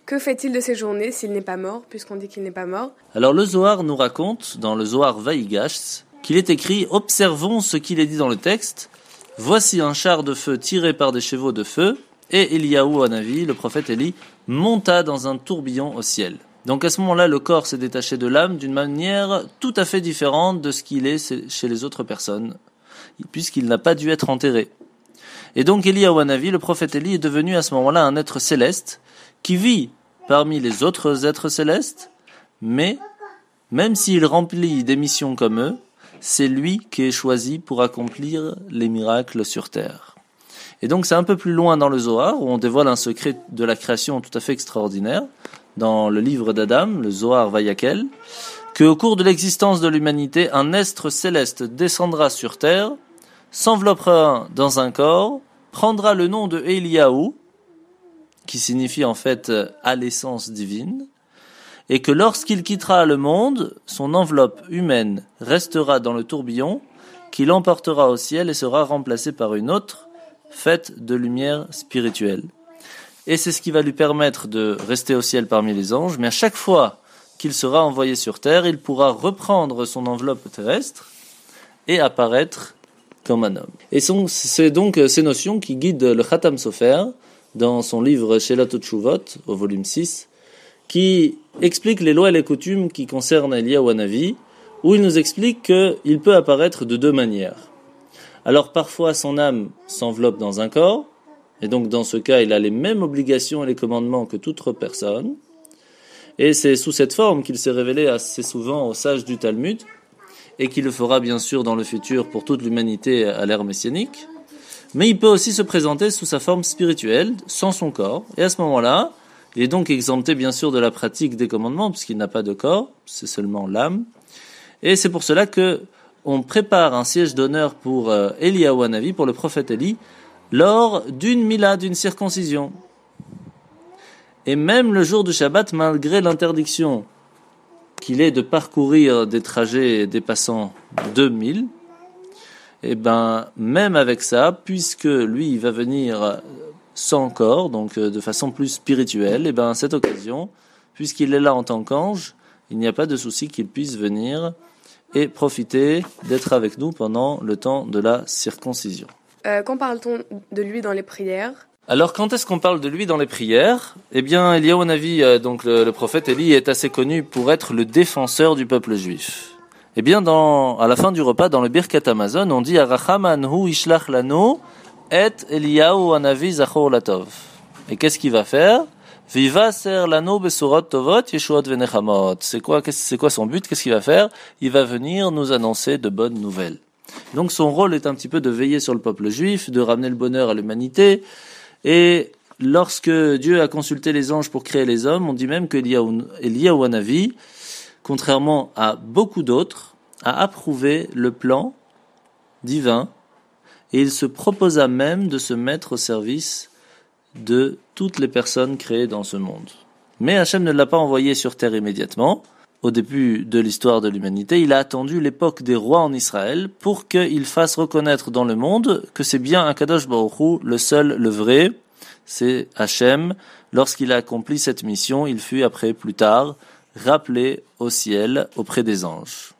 Que fait-il de ses journées s'il n'est pas mort, puisqu'on dit qu'il n'est pas mort? Alors le Zohar nous raconte, dans le Zohar Vaïgash, qu'il est écrit « Observons ce qu'il est dit dans le texte. Voici un char de feu tiré par des chevaux de feu, et Eliyahu Hanavi, le prophète Élie, monta dans un tourbillon au ciel. » Donc à ce moment-là, le corps s'est détaché de l'âme d'une manière tout à fait différente de ce qu'il est chez les autres personnes, puisqu'il n'a pas dû être enterré. Et donc Eliyahu Hanavi, le prophète Élie, est devenu à ce moment-là un être céleste qui vit parmi les autres êtres célestes, mais même s'il remplit des missions comme eux, c'est lui qui est choisi pour accomplir les miracles sur terre. Et donc c'est un peu plus loin dans le Zohar, où on dévoile un secret de la création tout à fait extraordinaire, dans le livre d'Adam, le Zohar Vayakel, qu'au cours de l'existence de l'humanité, un être céleste descendra sur terre, s'enveloppera dans un corps, prendra le nom de Eliyahu, qui signifie en fait à l'essence divine, et que lorsqu'il quittera le monde, son enveloppe humaine restera dans le tourbillon, qui l'emportera au ciel et sera remplacé par une autre, faite de lumière spirituelle. Et c'est ce qui va lui permettre de rester au ciel parmi les anges, mais à chaque fois qu'il sera envoyé sur terre, il pourra reprendre son enveloppe terrestre et apparaître comme un homme. Et c'est donc ces notions qui guident le Khatam Sofer dans son livre Shelat Tshuvot, au volume 6, qui explique les lois et les coutumes qui concernent Eliyahu Hanavi, où il nous explique qu'il peut apparaître de deux manières. Alors parfois son âme s'enveloppe dans un corps, et donc dans ce cas il a les mêmes obligations et les commandements que toute autre personne, et c'est sous cette forme qu'il s'est révélé assez souvent aux sages du Talmud, et qu'il le fera bien sûr dans le futur pour toute l'humanité à l'ère messianique, mais il peut aussi se présenter sous sa forme spirituelle, sans son corps, et à ce moment-là, il est donc exempté bien sûr de la pratique des commandements, puisqu'il n'a pas de corps, c'est seulement l'âme. Et c'est pour cela que on prépare un siège d'honneur pour Eliyahu Hanavi, pour le prophète Élie, lors d'une mila, d'une circoncision. Et même le jour du Shabbat, malgré l'interdiction qu'il est de parcourir des trajets dépassant 2000, et même avec ça, puisque lui il va venir sans corps, donc de façon plus spirituelle, et à cette occasion, puisqu'il est là en tant qu'ange, il n'y a pas de souci qu'il puisse venir et profiter d'être avec nous pendant le temps de la circoncision. Quand parle-t-on de lui dans les prières ? Alors quand est-ce qu'on parle de lui dans les prières ? Eliyahu Hanavi, donc le prophète Élie, est assez connu pour être le défenseur du peuple juif. À la fin du repas, dans le Birkat Hamazon, on dit « Aracham hu ishlach lanu » et Eliyahu Hanavi zachor latov. Et qu'est-ce qu'il va faire? Viva ser lano besurot tovot yeshuot venechamot. C'est quoi son but? Qu'est-ce qu'il va faire? Il va venir nous annoncer de bonnes nouvelles. Donc son rôle est un petit peu de veiller sur le peuple juif, de ramener le bonheur à l'humanité. Et lorsque Dieu a consulté les anges pour créer les hommes, on dit même que Eliyahu Hanavi, contrairement à beaucoup d'autres, a approuvé le plan divin. Et il se proposa même de se mettre au service de toutes les personnes créées dans ce monde. Mais Hachem ne l'a pas envoyé sur terre immédiatement. Au début de l'histoire de l'humanité, il a attendu l'époque des rois en Israël pour qu'il fasse reconnaître dans le monde que c'est bien Akadosh Baruch Hu, le seul, le vrai, c'est Hachem. Lorsqu'il a accompli cette mission, il fut après, plus tard, rappelé au ciel auprès des anges.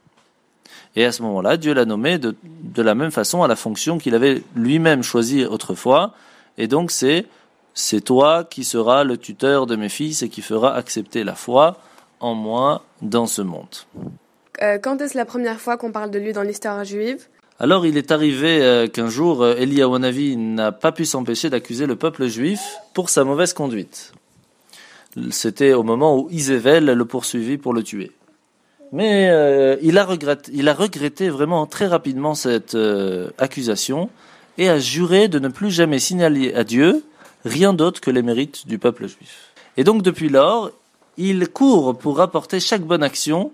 Et à ce moment-là, Dieu l'a nommé de la même façon à la fonction qu'il avait lui-même choisie autrefois. Et donc c'est toi qui seras le tuteur de mes fils et qui fera accepter la foi en moi dans ce monde. Quand est-ce la première fois qu'on parle de lui dans l'histoire juive ? Alors il est arrivé qu'un jour, Eliyahu Hanavi n'a pas pu s'empêcher d'accuser le peuple juif pour sa mauvaise conduite. C'était au moment où Isével le poursuivit pour le tuer. Mais il a regretté vraiment très rapidement cette accusation et a juré de ne plus jamais signaler à Dieu rien d'autre que les mérites du peuple juif. Et donc depuis lors, il court pour rapporter chaque bonne action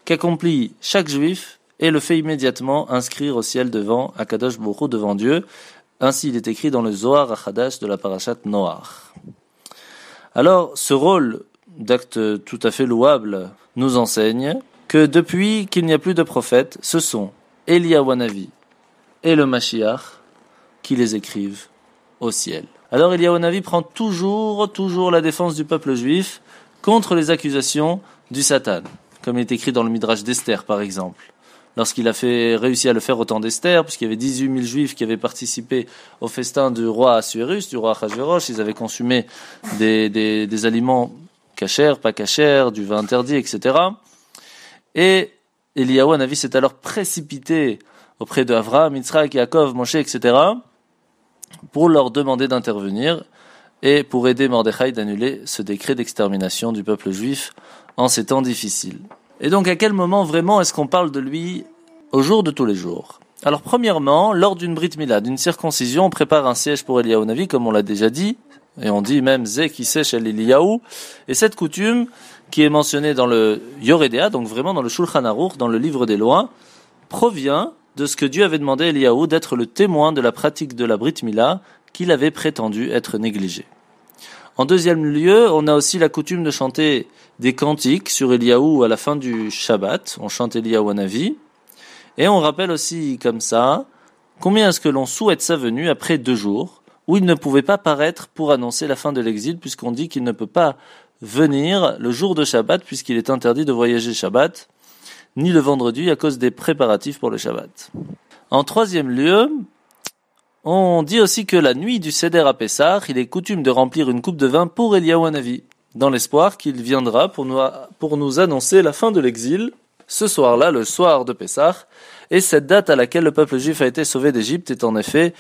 qu'accomplit chaque juif et le fait immédiatement inscrire au ciel devant Akadosh Baruch Hu, devant Dieu. Ainsi il est écrit dans le Zohar HaChadash de la Parashat Noach. Alors ce rôle d'acte tout à fait louable nous enseigne que depuis qu'il n'y a plus de prophètes, ce sont Eliyahu Hanavi et le Mashiach qui les écrivent au ciel. Alors Eliyahu Hanavi prend toujours la défense du peuple juif contre les accusations du Satan, comme il est écrit dans le Midrash d'Esther par exemple. Lorsqu'il a réussi à le faire au temps d'Esther, puisqu'il y avait 18 000 juifs qui avaient participé au festin du roi Assuérus, du roi Achashverosh, ils avaient consumé des aliments cachers, pas cachers, du vin interdit, etc. Et Eliyahu Hanavi s'est alors précipité auprès de Avraham, Yitzhak, Yaakov, Moshe, etc. pour leur demander d'intervenir et pour aider Mordechai d'annuler ce décret d'extermination du peuple juif en ces temps difficiles. Et donc à quel moment vraiment est-ce qu'on parle de lui au jour de tous les jours? Alors premièrement, lors d'une Brit Mila, d'une circoncision, on prépare un siège pour Eliyahu Hanavi, comme on l'a déjà dit, et on dit même Zé qui sèche el Eliyahu. Et cette coutume, qui est mentionnée dans le Yoredea, donc vraiment dans le Shulchan Aruch, dans le livre des lois, provient de ce que Dieu avait demandé à Eliyahu d'être le témoin de la pratique de la Brit Mila qu'il avait prétendu être négligée. En deuxième lieu, on a aussi la coutume de chanter des cantiques sur Eliyahu à la fin du Shabbat. On chante Eliyahu Hanavi. Et on rappelle aussi comme ça combien est-ce que l'on souhaite sa venue après 2 jours où il ne pouvait pas paraître pour annoncer la fin de l'exil, puisqu'on dit qu'il ne peut pas venir le jour de Shabbat puisqu'il est interdit de voyager Shabbat, ni le vendredi à cause des préparatifs pour le Shabbat. En troisième lieu, On dit aussi que la nuit du Seder à Pessah, il est coutume de remplir une coupe de vin pour Eliyahu Hanavi, dans l'espoir qu'il viendra pour nous annoncer la fin de l'exil, ce soir-là, le soir de Pessah, et cette date à laquelle le peuple juif a été sauvé d'Égypte est en effet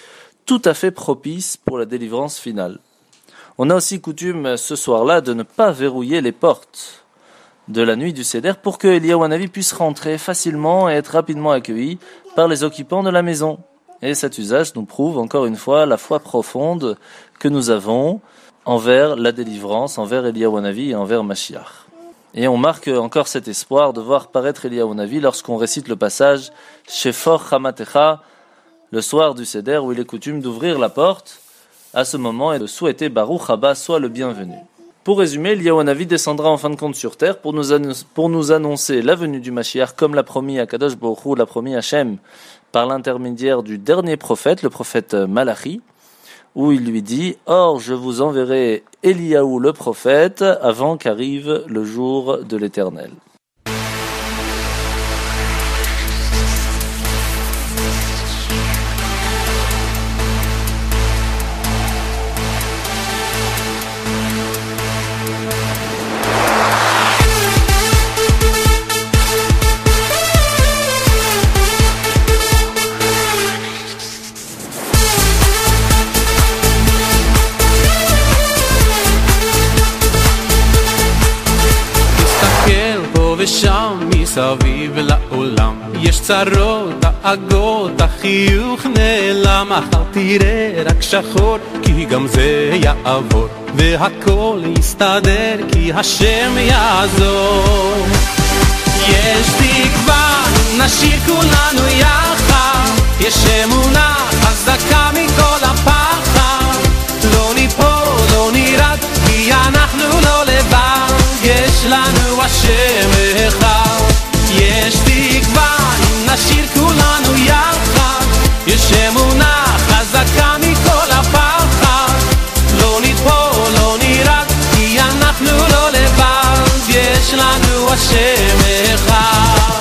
tout à fait propice pour la délivrance finale. On a aussi coutume ce soir-là de ne pas verrouiller les portes de la nuit du Seder pour que Eliyahu Hanavi puisse rentrer facilement et être rapidement accueilli par les occupants de la maison. Et cet usage nous prouve encore une fois la foi profonde que nous avons envers la délivrance, envers Eliyahu Hanavi et envers Mashiach. Et on marque encore cet espoir de voir paraître Eliyahu Hanavi lorsqu'on récite le passage Shefor Hamatecha, le soir du Seder, où il est coutume d'ouvrir la porte à ce moment et de souhaiter Baruch Haba soit le bienvenu. Pour résumer, Eliyahu Hanavi descendra en fin de compte sur terre pour nous annoncer la venue du Mashiach comme l'a promis Akadosh Baruch Hu, l'a promis Hachem, par l'intermédiaire du dernier prophète, le prophète Malachi, où il lui dit « Or, je vous enverrai Eliyahu le prophète avant qu'arrive le jour de l'Éternel. » ושם מסביב לעולם יש צרות, דאגות, החיוך נעלם מחר תראה רק שחור כי גם זה יעבור והכל יסתדר כי השם יעזור יש תקווה, נשיר כולנו יחד יש אמונה חזקה מכל הפחד לא ניפול, לא נרד כי אנחנו לא לבד יש לנו השם אחד יש תקווה אם נשיר כולנו יחד יש אמונה חזקה מכל הפחד לא נתפול, לא נרד כי אנחנו לא לבד יש לנו השם אחד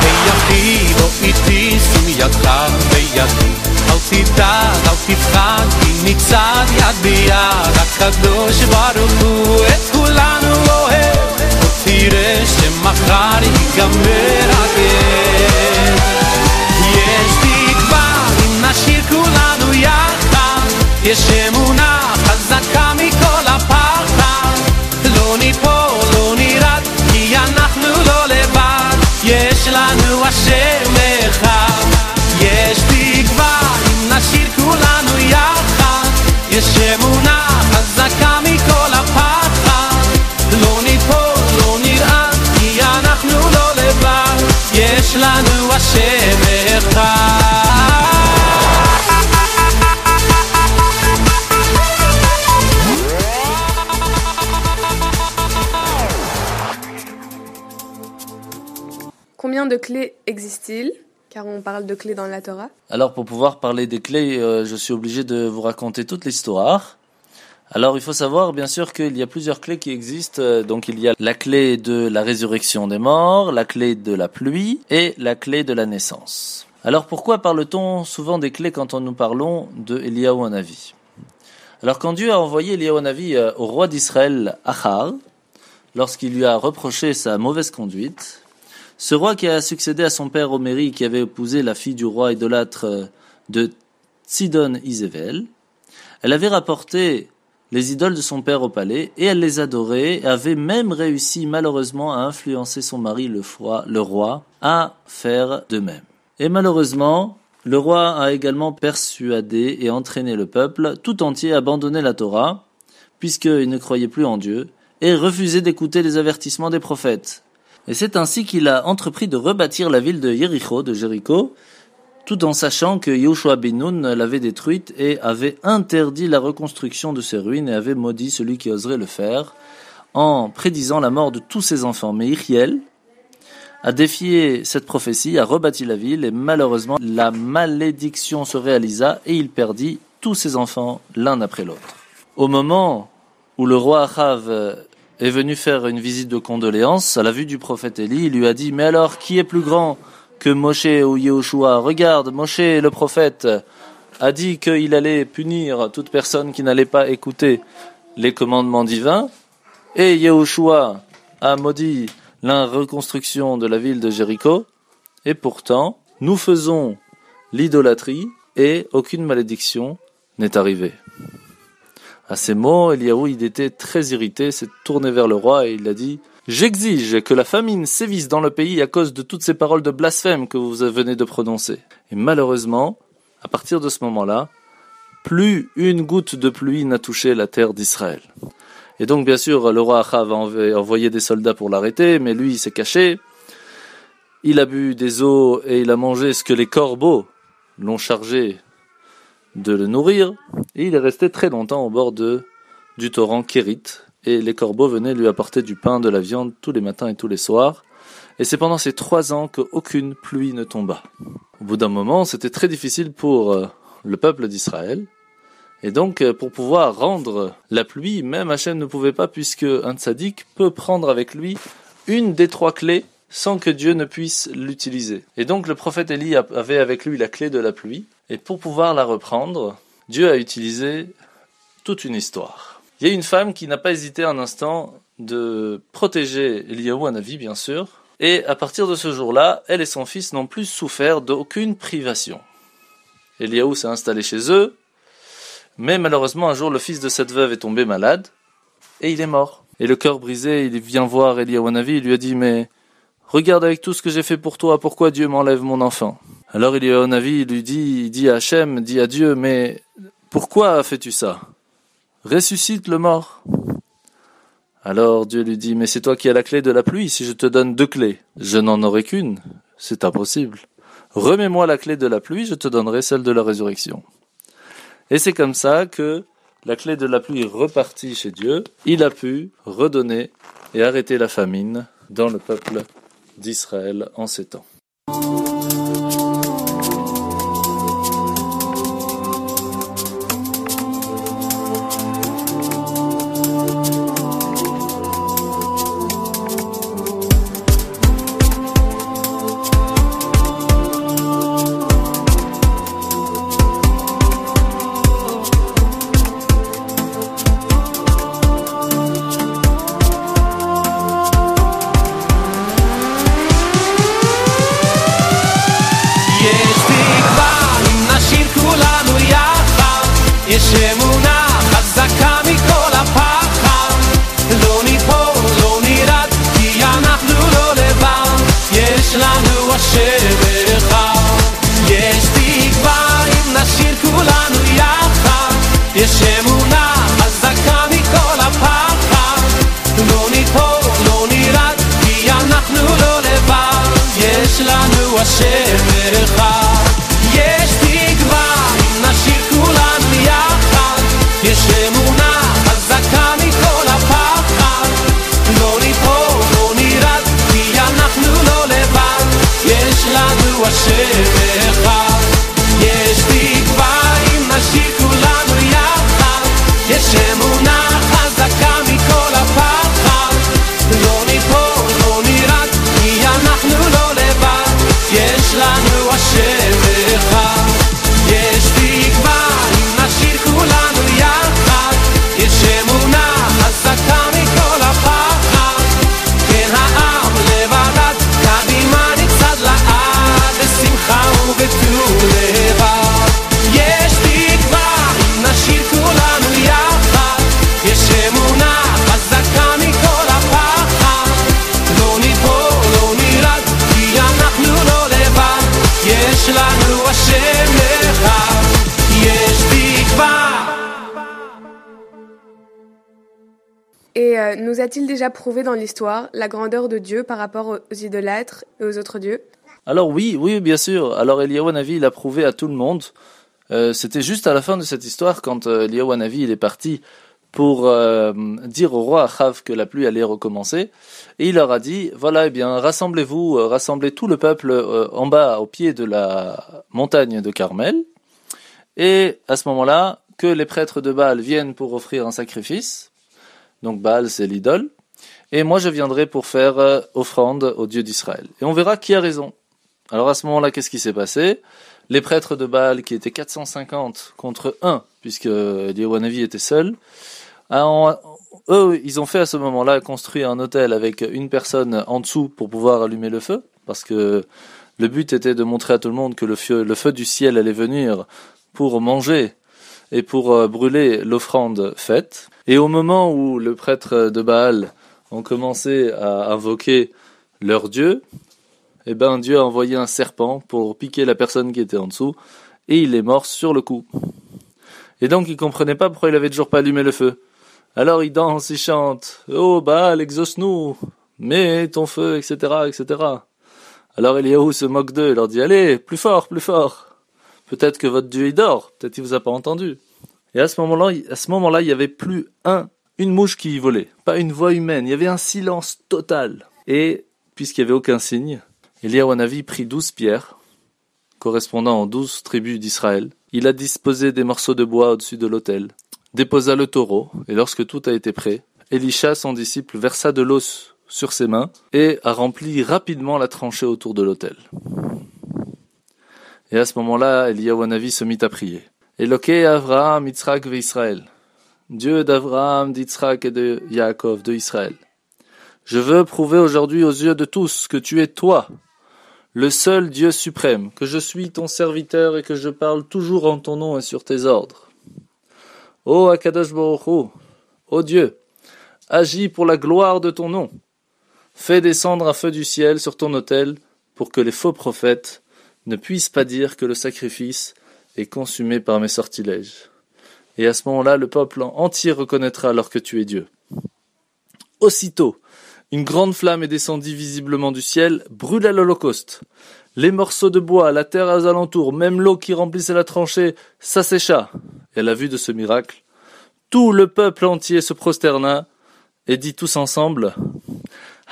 היחי בוא איתי שים ידך בידי אל תדאג, אל תפחד, כי מצד יד ביד הקדוש ברוך הוא את כולנו אוהב תראה שמחר ייגמר הגר יש תקווה אם נשיר כולנו יחד יש אמונה חזקה מכל הפחד לא ניפול, לא נרד כי אנחנו לא לבד יש לנו השם אחד יש תקווה נשיר כולנו יחד יש אמונה חזקה מכל הפחד לא ניפול, לא נרעד כי אנחנו לא לבד יש לנו השם אחד Combien de clés existent-ils? Car on parle de clés dans la Torah. Alors pour pouvoir parler des clés, je suis obligé de vous raconter toute l'histoire. Alors il faut savoir bien sûr qu'il y a plusieurs clés qui existent. Donc il y a la clé de la résurrection des morts, la clé de la pluie et la clé de la naissance. Alors pourquoi parle-t-on souvent des clés quand nous parlons de Eliyahu Hanavi? Alors quand Dieu a envoyé Eliyahu Hanavi au roi d'Israël, Achab, lorsqu'il lui a reproché sa mauvaise conduite, ce roi qui a succédé à son père Oméri, qui avait épousé la fille du roi idolâtre de Sidon Isével, elle avait rapporté les idoles de son père au palais et elle les adorait et avait même réussi malheureusement à influencer son mari le roi à faire de même. Et malheureusement, le roi a également persuadé et entraîné le peuple tout entier à abandonner la Torah, puisqu'il ne croyait plus en Dieu, et refusait d'écouter les avertissements des prophètes. Et c'est ainsi qu'il a entrepris de rebâtir la ville de Jéricho, tout en sachant que Yehoshua ben Nun l'avait détruite et avait interdit la reconstruction de ses ruines et avait maudit celui qui oserait le faire, en prédisant la mort de tous ses enfants. Mais Iriel a défié cette prophétie, a rebâti la ville et malheureusement la malédiction se réalisa et il perdit tous ses enfants l'un après l'autre. Au moment où le roi Achav est venu faire une visite de condoléances à la vue du prophète Élie. Il lui a dit, mais alors, qui est plus grand que Moshe ou Yehoshua? Regarde, Moshe, le prophète, a dit qu'il allait punir toute personne qui n'allait pas écouter les commandements divins, et Yehoshua a maudit la reconstruction de la ville de Jéricho, et pourtant, nous faisons l'idolâtrie, et aucune malédiction n'est arrivée. À ces mots, Eliaou, il était très irrité, s'est tourné vers le roi, et il a dit, j'exige que la famine sévisse dans le pays à cause de toutes ces paroles de blasphème que vous venez de prononcer. Et malheureusement, à partir de ce moment-là, plus une goutte de pluie n'a touché la terre d'Israël. Et donc, bien sûr, le roi Achav a envoyé des soldats pour l'arrêter, mais lui, il s'est caché. Il a bu des eaux et il a mangé ce que les corbeaux l'ont chargé de le nourrir. Et il est resté très longtemps au bord du torrent Kérit. Et les corbeaux venaient lui apporter du pain, de la viande, tous les matins et tous les soirs. Et c'est pendant ces 3 ans qu'aucune pluie ne tomba. Au bout d'un moment, c'était très difficile pour le peuple d'Israël. Et donc, pour pouvoir rendre la pluie, même Hachem ne pouvait pas, puisque un tzaddik peut prendre avec lui une des 3 clés sans que Dieu ne puisse l'utiliser. Et donc, le prophète Élie avait avec lui la clé de la pluie. Et pour pouvoir la reprendre, Dieu a utilisé toute une histoire. Il y a une femme qui n'a pas hésité un instant de protéger Eliaou Hanavi, bien sûr. Et à partir de ce jour-là, elle et son fils n'ont plus souffert d'aucune privation. Eliaou s'est installé chez eux. Mais malheureusement, un jour, le fils de cette veuve est tombé malade, et il est mort. Et le cœur brisé, il vient voir Eliaou Hanavi, il lui a dit, mais regarde avec tout ce que j'ai fait pour toi, pourquoi Dieu m'enlève mon enfant? Alors Eliaou Hanavi, il dit à Hachem, dit à Dieu, mais pourquoi fais-tu ça? Ressuscite le mort. Alors Dieu lui dit, mais c'est toi qui as la clé de la pluie, si je te donne 2 clés, je n'en aurai qu'une, c'est impossible. Remets-moi la clé de la pluie, je te donnerai celle de la résurrection. Et c'est comme ça que la clé de la pluie est repartie chez Dieu. Il a pu redonner et arrêter la famine dans le peuple d'Israël en ces temps. Et nous a-t-il déjà prouvé dans l'histoire la grandeur de Dieu par rapport aux idolâtres et aux autres dieux? Alors oui, bien sûr. Alors Eliaou Hanavi, il a prouvé à tout le monde. C'était juste à la fin de cette histoire, quand Eliaou Hanavi, il est parti pour dire au roi Achav que la pluie allait recommencer. Et il leur a dit, voilà, eh bien, rassemblez-vous, rassemblez tout le peuple en bas, au pied de la montagne de Carmel. Et à ce moment-là, que les prêtres de Baal viennent pour offrir un sacrifice. Donc Baal, c'est l'idole. et moi je viendrai pour faire offrande au Dieu d'Israël. Et on verra qui a raison. Alors à ce moment-là, qu'est-ce qui s'est passé? Les prêtres de Baal, qui étaient 450 contre 1, puisque Eliyahu Hanavi était seul, eux, ils ont fait à ce moment-là construire un autel avec une personne en dessous pour pouvoir allumer le feu, parce que le but était de montrer à tout le monde que le feu du ciel allait venir pour manger et pour brûler l'offrande faite. Et au moment où le prêtre de Baal ont commencé à invoquer leur Dieu, eh ben Dieu a envoyé un serpent pour piquer la personne qui était en dessous, et il est mort sur le coup. Et donc il comprenait pas pourquoi il avait toujours pas allumé le feu. Alors il danse, il chante, « Oh Baal, exauce-nous, mets ton feu, etc., etc. » Alors Eliyahu se moque d'eux et leur dit « Allez, plus fort, plus fort. Peut-être que votre Dieu il dort, peut-être qu'il vous a pas entendu. » Et à ce moment-là, il y avait plus une mouche qui volait, pas une voix humaine, il y avait un silence total. Et puisqu'il n'y avait aucun signe, Eliyahu Hanavi prit 12 pierres, correspondant aux 12 tribus d'Israël. Il a disposé des morceaux de bois au-dessus de l'autel, déposa le taureau, et lorsque tout a été prêt, Elisha, son disciple, versa de l'eau sur ses mains et a rempli rapidement la tranchée autour de l'autel. Et à ce moment-là, Eliyahu Hanavi se mit à prier. Elokei Avraham, Yitzhak ve Israël. Dieu d'Avraham, d'Yitzhak et de Yaakov, de Israël. Je veux prouver aujourd'hui aux yeux de tous que tu es toi, le seul Dieu suprême, que je suis ton serviteur et que je parle toujours en ton nom et sur tes ordres. Ô Akadosh Baruch Hu, ô Dieu, agis pour la gloire de ton nom. Fais descendre un feu du ciel sur ton autel pour que les faux prophètes ne puissent pas dire que le sacrifice est consumé par mes sortilèges. Et à ce moment-là, le peuple entier reconnaîtra alors que tu es Dieu. Aussitôt, une grande flamme est descendue visiblement du ciel, brûla l'holocauste. Les morceaux de bois, la terre aux alentours, même l'eau qui remplissait la tranchée, s'assécha. Et à la vue de ce miracle, tout le peuple entier se prosterna et dit tous ensemble,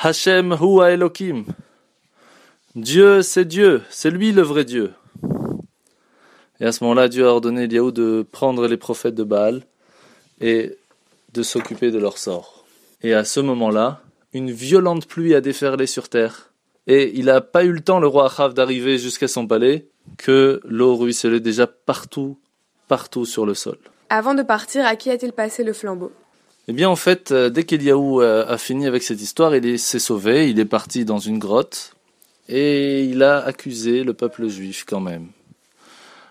Hashem hu Elohim. Dieu, c'est lui le vrai Dieu. Et à ce moment-là, Dieu a ordonné Eliyahu de prendre les prophètes de Baal et de s'occuper de leur sort. Et à ce moment-là, une violente pluie a déferlé sur terre. Et il n'a pas eu le temps, le roi Achav, d'arriver jusqu'à son palais, que l'eau ruisselait déjà partout sur le sol. Avant de partir, à qui a-t-il passé le flambeau? Eh bien, en fait, dès qu'Eliyahu a fini avec cette histoire, il s'est sauvé, il est parti dans une grotte, et il a accusé le peuple juif quand même.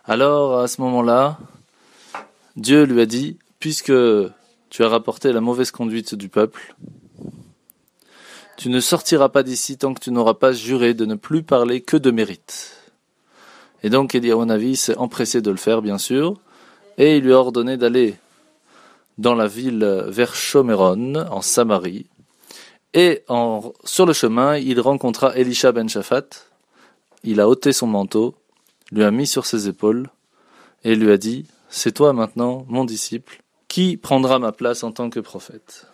Alors, à ce moment-là, Dieu lui a dit, puisque tu as rapporté la mauvaise conduite du peuple, tu ne sortiras pas d'ici tant que tu n'auras pas juré de ne plus parler que de mérite. Et donc Eliyahu Hanavi s'est empressé de le faire, bien sûr, et il lui a ordonné d'aller dans la ville vers Shomeron, en Samarie. Et sur le chemin, il rencontra Elisha ben Shaphat. Il a ôté son manteau, lui a mis sur ses épaules, et lui a dit, « C'est toi maintenant, mon disciple, qui prendra ma place en tant que prophète. »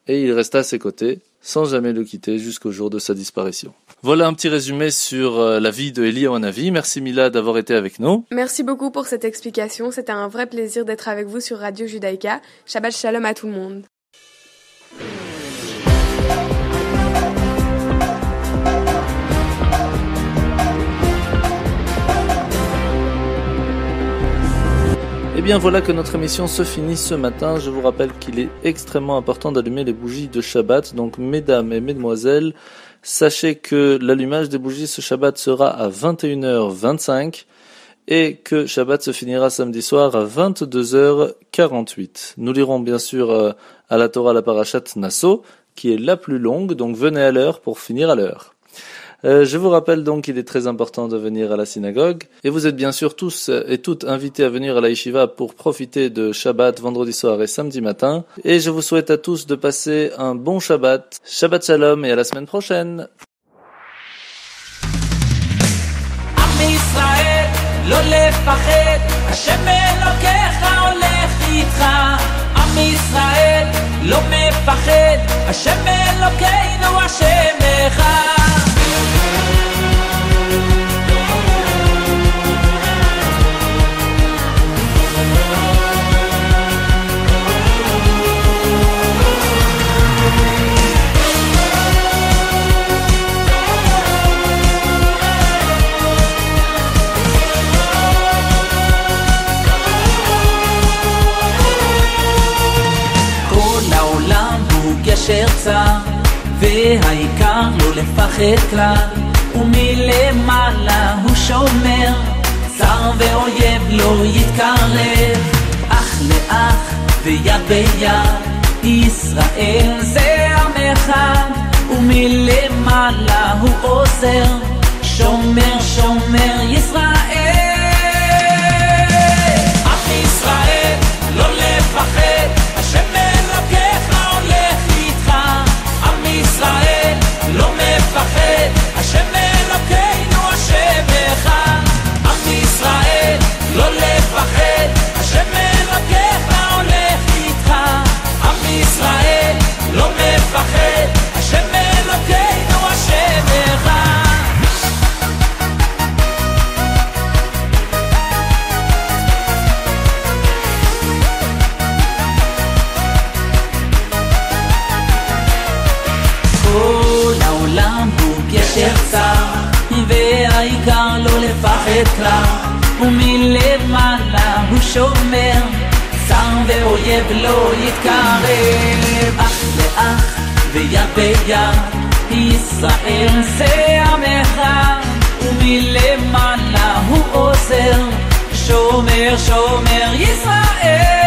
Et il resta à ses côtés, sans jamais le quitter jusqu'au jour de sa disparition. Voilà un petit résumé sur la vie de Eliyahu Hanavi. Merci Mila d'avoir été avec nous. Merci beaucoup pour cette explication. C'était un vrai plaisir d'être avec vous sur Radio Judaïka. Shabbat Shalom à tout le monde. Et bien voilà que notre émission se finit ce matin. Je vous rappelle qu'il est extrêmement important d'allumer les bougies de Shabbat. Donc mesdames et mesdemoiselles, sachez que l'allumage des bougies ce Shabbat sera à 21h25 et que Shabbat se finira samedi soir à 22h48. Nous lirons bien sûr à la Torah la parashat Nasso, qui est la plus longue, donc venez à l'heure pour finir à l'heure. Je vous rappelle donc qu'il est très important de venir à la synagogue et vous êtes bien sûr tous et toutes invités à venir à la yeshiva pour profiter de Shabbat vendredi soir et samedi matin. Et je vous souhaite à tous de passer un bon Shabbat. Shabbat Shalom et à la semaine prochaine. צר, והעיקר לא לפחד כלל, ומלמעלה הוא שומר, צר ואויב לא יתקרב, אח לאח ויד ביד, ישראל זה עם אחד, ומלמעלה הוא עוזר, שומר שומר ישראל. עם ישראל לא לפחד, השם אלוקיך הולך איתך. עם ישראל לא מפחד, השם אלוקינו השם אחד. עם ישראל לא לפחד, השם אלוקיך הולך איתך. עם ישראל לא מפחד, השם אלוקינו השם אחד. כל העולם הוא גשר צר, והעיקר לא לפחד כלל, ומלמעלה הוא שומר, צר ואויב לא יתקרב, אח לאח ויד ביד, ישראל זה עם אחד, ומלמעלה הוא עוזר, שומר שומר ישראל.